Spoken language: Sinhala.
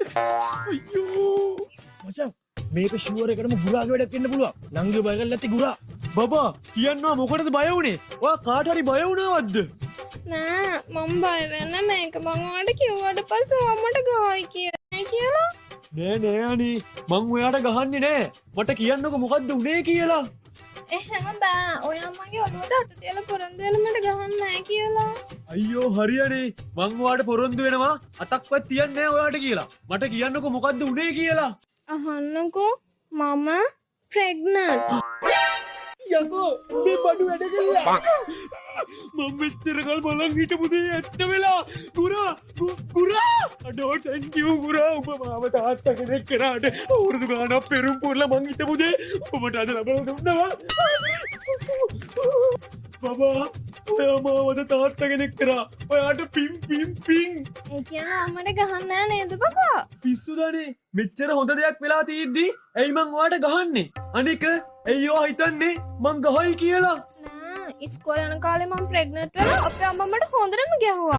අයියෝ මචං මේක ෂුවර් එකටම ගුරාගේ වැඩක් වෙන්න පුළුවන්. නංගි බය කරලා නැති ගුරා. බබා කියන්නවා මොකටද බය වුනේ? ඔයා කාට හරි බය වුණාවද්ද? නෑ මම බය වෙන්නේ මේක මං ඔයාලට කිව්වට පස්සේ අම්මට ගහයි කියලා. නෑ නෑ අනේ මං ඔයාට ගහන්නේ නෑ. මට කියන්නකො මොකද්ද උනේ කියලා. එහෙම බෑ. ඔයා මගේ ඔළුවට අත තියලා පොරොන්දු වෙලා මට ගහන්න නෑ කියලා. අයියෝ හරියනේ මං ඔයාට පොරොන්දු වෙනවා අතක්වත් තියන්නේ නෑ ඔයාට කියලා. මට කියන්නකො මොකද්ද උනේ කියලා. අහන්නකෝ මම ප්‍රෙග්නන්ට්. යකෝ මේ බඩු වැඩ කළා. මම මෙච්චර කල් බලන් හිටපු දේ ඇත්ත වෙලා. ගුරා අඩෝ thank you ගුරා. ඔබ මාව තාත්තා කෙනෙක් කරාට අවුරුදු ගානක් පෙරම් පුරලා මං හිටපු දේ ඔබට අද ලබා දුන්නවා. බබා ඔයා මාවද තාත්තා කෙනෙක් කරා. ඔයාට පින්. ඒ කියන්නේ අම්මට ගහන්න නෑ නේද බබා? පිස්සුදනේ මෙච්චර හොඳ දෙයක් වෙලා තියෙද්දි ඇයි මං ඔයාට ගහන්නේ? අනික ඇයියෝ හිතන්නේ මං ගහයි කියලා? නෑ ඉස්කෝලේ යන කාලේ මම ප්‍රෙග්නන්ට් වෙලා අපේ අම්මා මට හොඳටම ගැහුවා.